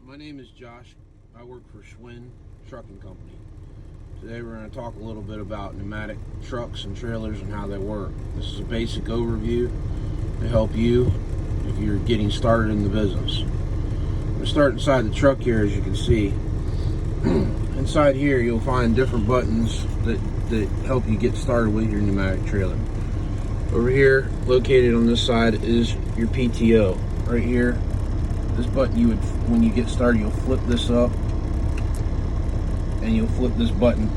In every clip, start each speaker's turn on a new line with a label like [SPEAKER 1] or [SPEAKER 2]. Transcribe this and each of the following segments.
[SPEAKER 1] My name is Josh. I work for Schwinn Trucking Company. Today we're going to talk a little bit about pneumatic trucks and trailers and how they work. This is a basic overview to help you if you're getting started in the business. I'm going to start inside the truck here. As you can see, inside here you'll find different buttons that help you get started with your pneumatic trailer. Over here, located on this side, is your PTO. Right here, this button, when you get started, you'll flip this up and you'll flip this button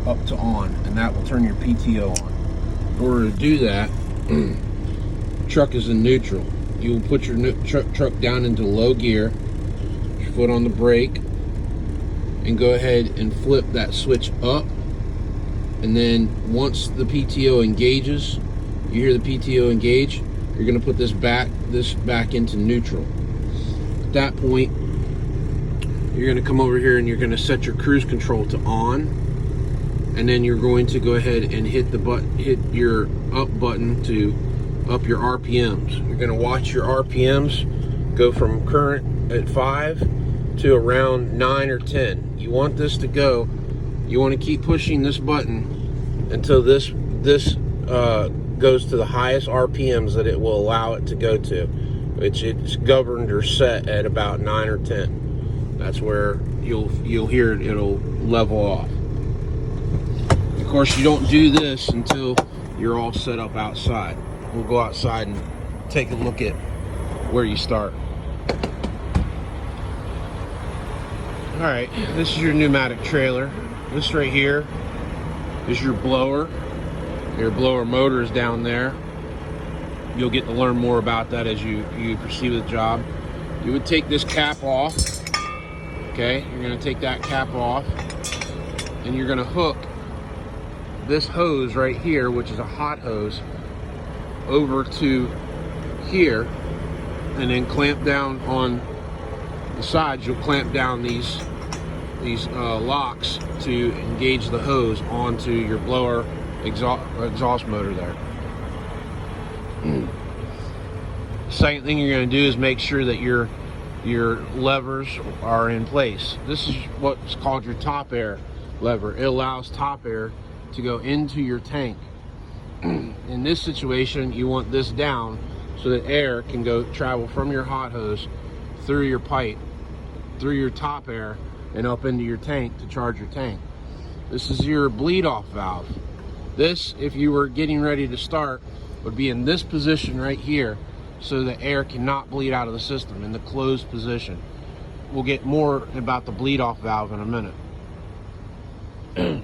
[SPEAKER 1] up to on, and that will turn your PTO on. In order to do that, the truck is in neutral. You will put your truck down into low gear, your foot on the brake, and go ahead and flip that switch up. And then once the PTO engages, you hear the PTO engage, you're going to put this back into neutral. At that point, you're going to come over here and you're going to set your cruise control to on, and then you're going to go ahead and hit your up button to up your RPMs. You're going to watch your RPMs go from current at 5 to around 9 or 10. You want this to go. You want to keep pushing this button until this goes to the highest RPMs that it will allow it to go to. It's governed or set at about 9 or 10. That's where you'll hear it. It'll level off. Of course, you don't do this until you're all set up outside. We'll go outside and take a look at where you start. All right, this is your pneumatic trailer. This right here is your blower. Your blower motor is down there. You'll get to learn more about that as you proceed with the job. You would take this cap off. Okay, you're going to take that cap off, and you're going to hook this hose right here, which is a hot hose, over to here, and then clamp down on the sides. You'll clamp down these locks to engage the hose onto your blower exhaust motor there. Second thing you're going to do is make sure that your levers are in place. This is what's called your top air lever. It allows top air to go into your tank. In this situation, you want this down so that air can travel from your hot hose through your pipe, through your top air, and up into your tank to charge your tank. This is your bleed off valve. This, if you were getting ready to start, would be in this position right here, so the air cannot bleed out of the system, in the closed position. We'll get more about the bleed off valve in a minute.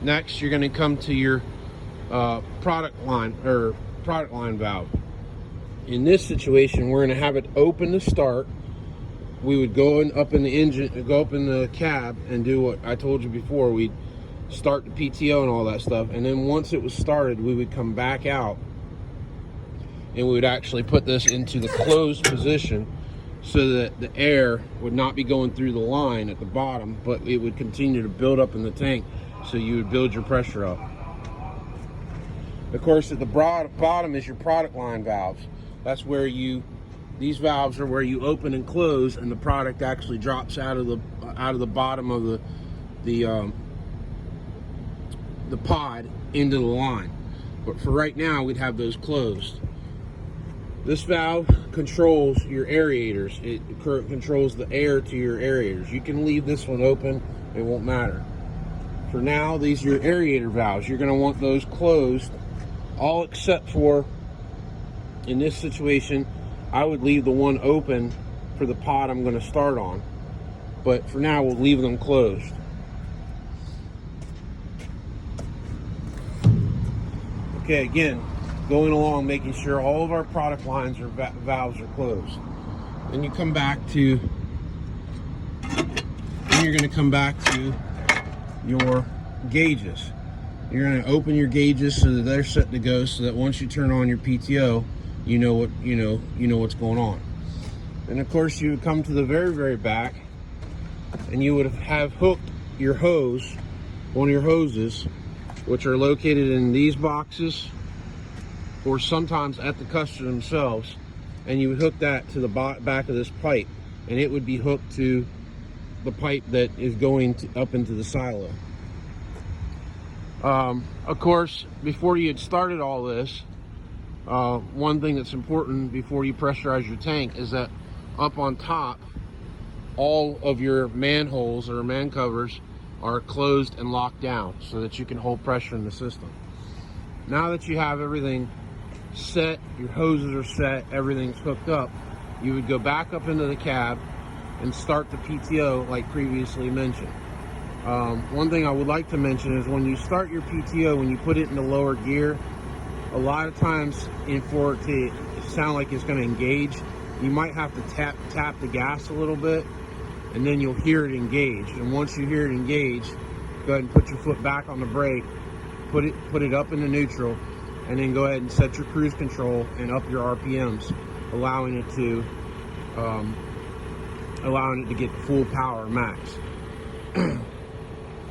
[SPEAKER 1] Next, you're going to come to your product line valve. In this situation, we're going to have it open to start. We would go up in the engine, go up in the cab, and do what I told you before. We'd start the PTO and all that stuff, and then once it was started, we would come back out and we would actually put this into the closed position so that the air would not be going through the line at the bottom, but it would continue to build up in the tank, so you would build your pressure up. Of course, at the bottom is your product line valves. That's where these valves are where you open and close, and the product actually drops out of the bottom of the pod into the line. But for right now, we'd have those closed. This valve controls your aerators. It controls the air to your aerators. You can leave this one open, it won't matter. For now, these are your aerator valves. You're going to want those closed, all except for, in this situation, I would leave the one open for the pod I'm going to start on. But for now, we'll leave them closed. Okay, again, going along, making sure all of our product lines or valves are closed. Then you come back to, you're going to come back to your gauges. You're going to open your gauges so that they're set to go, so that once you turn on your PTO, you know what's going on. And of course, you would come to the very, very back, and you would have hooked your hose, one of your hoses, which are located in these boxes, or sometimes at the customer themselves, and you would hook that to the back of this pipe. and it would be hooked to the pipe that is going up into the silo. Of course, before you had started all this, one thing that's important before you pressurize your tank is that up on top, all of your manholes or man covers are closed and locked down so that you can hold pressure in the system. Now that you have everything set, your hoses are set, everything's hooked up, you would go back up into the cab and start the PTO like previously mentioned. One thing I would like to mention is when you start your PTO, when you put it into lower gear, a lot of times for it to sound like it's going to engage, you might have to tap the gas a little bit, and then you'll hear it engage. And once you hear it engage, go ahead and put your foot back on the brake, put it up into neutral, and then go ahead and set your cruise control and up your RPMs, allowing it to get full power max.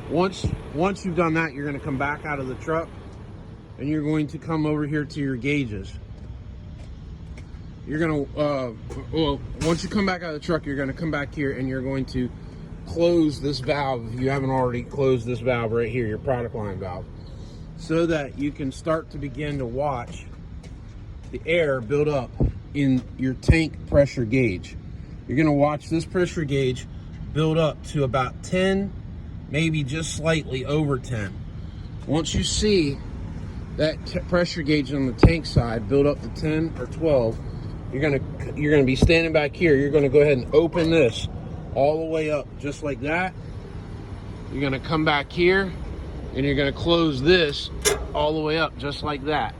[SPEAKER 1] Once you've done that, you're going to come back out of the truck and you're going to come over here to your gauges. You're going to, once you come back out of the truck, you're going to come back here and you're going to close this valve, if you haven't already closed this valve right here, your product line valve, so that you can start to begin to watch the air build up in your tank pressure gauge. You're going to watch this pressure gauge build up to about 10, maybe just slightly over 10. Once you see that pressure gauge on the tank side build up to 10 or 12, you're gonna be standing back here. You're gonna go ahead and open this all the way up just like that. You're gonna come back here and you're gonna close this all the way up just like that.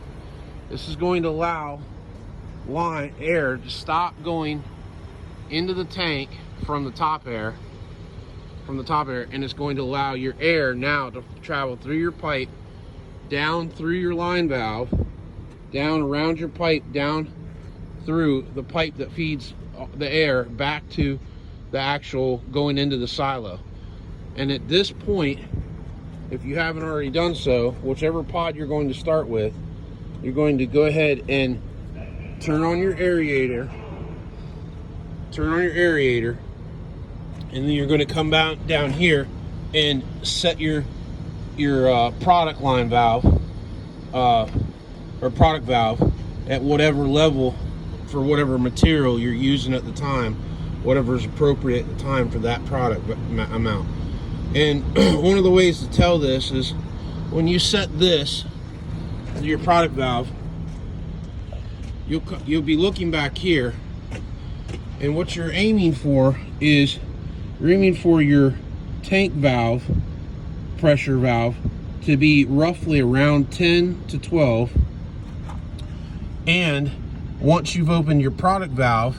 [SPEAKER 1] This is going to allow air to stop going into the tank from the top air, and it's going to allow your air now to travel through your pipe, down through your line valve, down around your pipe, down through the pipe that feeds the air back to the actual going into the silo. And at this point, if you haven't already done so, whichever pod you're going to start with, you're going to go ahead and turn on your aerator, and then you're going to come down here and set your product line valve or product valve at whatever level for whatever material you're using at the time, whatever is appropriate at the time for that product amount. And one of the ways to tell this is when you set this to your product valve, you'll be looking back here, and what you're aiming for is you're aiming for your tank valve, pressure valve, to be roughly around 10 to 12. And once you've opened your product valve,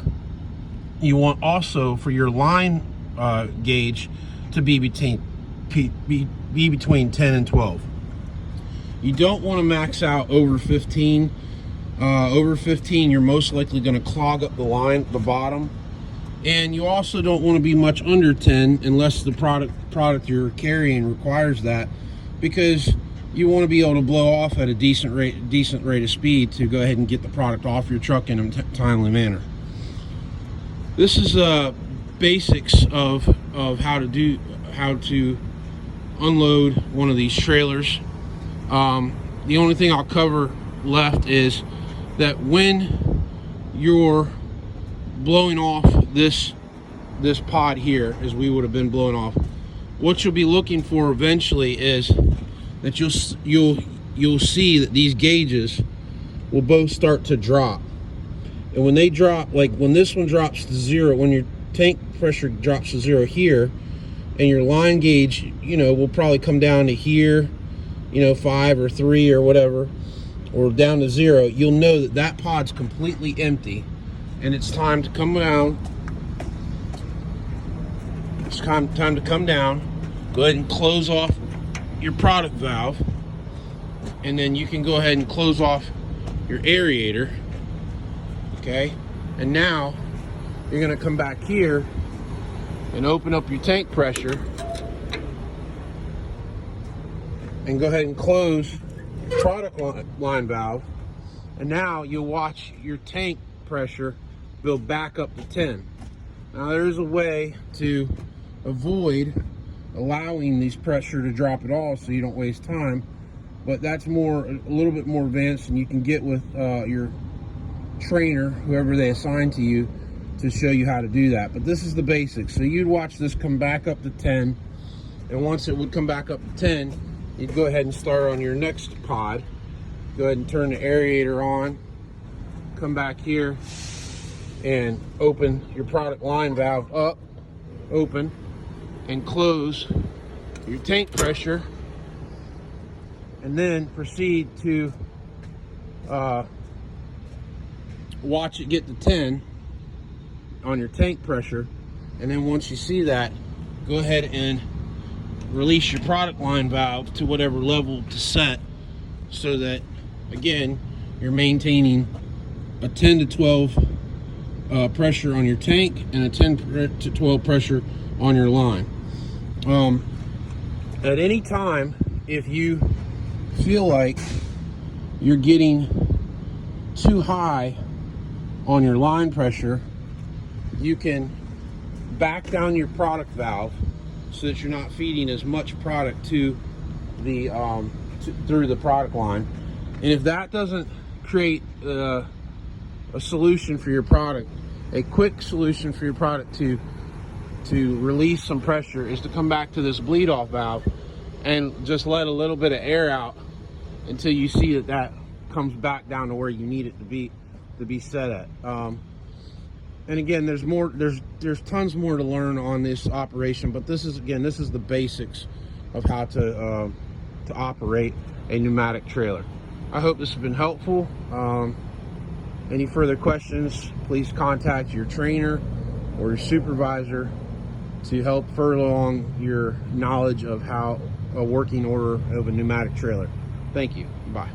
[SPEAKER 1] you want also for your line gauge to be between 10 and 12. You don't want to max out over 15. Over 15, you're most likely going to clog up the bottom. And you also don't want to be much under 10 unless the product you're carrying requires that, because you want to be able to blow off at a decent rate of speed to go ahead and get the product off your truck in a timely manner. This is basics of how to unload one of these trailers. The only thing I'll cover left is that when you're blowing off this pod here, as we would have been blowing off, what you'll be looking for eventually is that you'll see that these gauges will both start to drop. And when they drop, like when this one drops to 0, when your tank pressure drops to 0 here, and your line gauge, will probably come down to here, 5 or 3 or whatever, or down to 0, you'll know that pod's completely empty, and it's time to come down. It's time to come down. Go ahead and close off your product valve, and then you can go ahead and close off your aerator. Okay, and now you're going to come back here and open up your tank pressure and go ahead and close the product line valve, and now you'll watch your tank pressure build back up to 10. Now there is a way to avoid allowing these pressure to drop at all so you don't waste time, but that's a little bit more advanced, and you can get with your trainer, whoever they assign to you, to show you how to do that. But this is the basics. So you'd watch this come back up to 10, and once it would come back up to 10, you'd go ahead and start on your next pod. Go ahead and turn the aerator on, come back here and open your product line valve up, open, and close your tank pressure, and then proceed to watch it get to 10 on your tank pressure. And then once you see that, go ahead and release your product line valve to whatever level to set, so that again you're maintaining a 10 to 12 pressure on your tank and a 10 to 12 pressure on your line. At any time, if you feel like you're getting too high on your line pressure, you can back down your product valve so that you're not feeding as much product to the through the product line. And if that doesn't create a solution for your product, a quick solution for your product to release some pressure is to come back to this bleed off valve and just let a little bit of air out until you see that comes back down to where you need it to be set at. And again, there's tons more to learn on this operation, but this is the basics of how to operate a pneumatic trailer. I hope this has been helpful. Any further questions, please contact your trainer or your supervisor to help further along your knowledge of how a working order of a pneumatic trailer. Thank you. Bye.